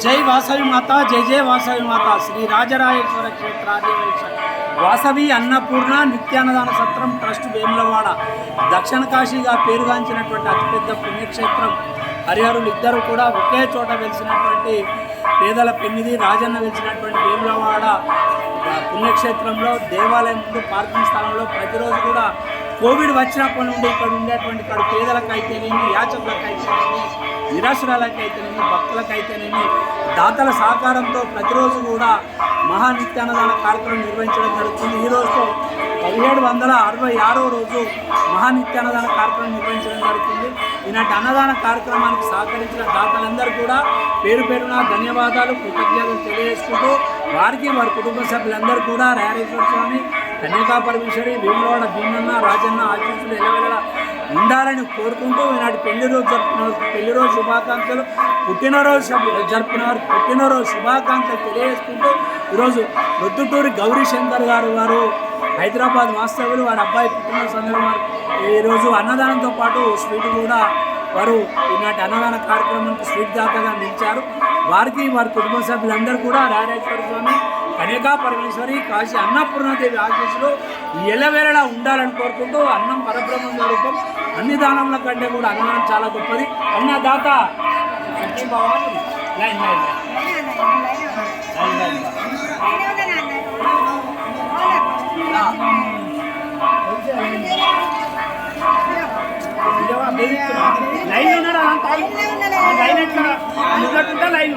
జై వాసవి మాత, జై జై వాసవి మాత. శ్రీ రాజరాజేశ్వర క్షేత్రాధివేశ వాసవి అన్నపూర్ణ నిత్యాన్నదాన సత్రం ట్రస్ట్ వేములవాడ దక్షిణ కాశీగా పేరుగాంచినటువంటి అతిపెద్ద పుణ్యక్షేత్రం. హరిహరులు ఇద్దరు కూడా ఒకే చోట వెలిసినటువంటి పేదల పెన్నిది రాజన్న వెలిసినటువంటి వేములవాడ పుణ్యక్షేత్రంలో దేవాలయం ముందు పార్కింగ్ స్థలంలో ప్రతిరోజు కూడా కోవిడ్ వచ్చినప్పటి నుండి ఇక్కడ ఉండేటువంటి ఇక్కడ పేదలకైతేనేమి, యాచకులకైతేనేమి, నిరాశ్రయాలకైతేనేమి, భక్తులకైతేనేమి దాతల సహకారంతో ప్రతిరోజు కూడా మహానిత్యాన్నదాన కార్యక్రమం నిర్వహించడం జరుగుతుంది. ఈ రోజుతో 1766వ రోజు మహానిత్యాన్నదాన కార్యక్రమం నిర్వహించడం జరుగుతుంది. ఈనాటి అన్నదాన కార్యక్రమానికి సహకరించిన దాతలందరూ కూడా పేరు పేరున ధన్యవాదాలు, కృతజ్ఞతలు తెలియజేసుకుంటూ వారికి వారి కుటుంబ సభ్యులందరూ కూడా రాజరాజేశ్వర స్వామి, కన్యకా పరమేశ్వరి, వేములవాడ భీమన్న, రాజన్న ఆశీస్సులు ఎల్లవేళలా ఉండాలని కోరుకుంటూ ఈనాటి పెళ్లిరోజు శుభాకాంక్షలు, పుట్టినరోజు జరుపుకున్నవారు పుట్టినరోజు శుభాకాంక్షలు తెలియజేసుకుంటూ ఈరోజు ప్రొద్దుటూరి గౌరీశంకర్ గారు హైదరాబాద్ వాస్తవ్యులు, వారి అబ్బాయి పుట్టినరోజు సందర్భంగా ఈరోజు అన్నదానంతో పాటు స్వీట్ కూడా వారు ఈనాటి అన్నదాన కార్యక్రమానికి స్వీట్ దాతగా నిలిచారు. వారికి వారి కుటుంబ సభ్యులందరూ కూడా రాజరాజేశ్వర స్వామి, కన్యకా పరమేశ్వరి, కాశీ అన్నపూర్ణదేవి ఆశీస్సులు ఎల్లవేళలా ఉండాలని కోరుకుంటూ అన్నం పరబ్రహ్మ స్వరూపం, అన్ని దానంల కంటే కూడా అన్నదానం చాలా గొప్పది. అన్నదాత లైన్ ఉన్నాడు, లైన్ ఎట్లా లైన్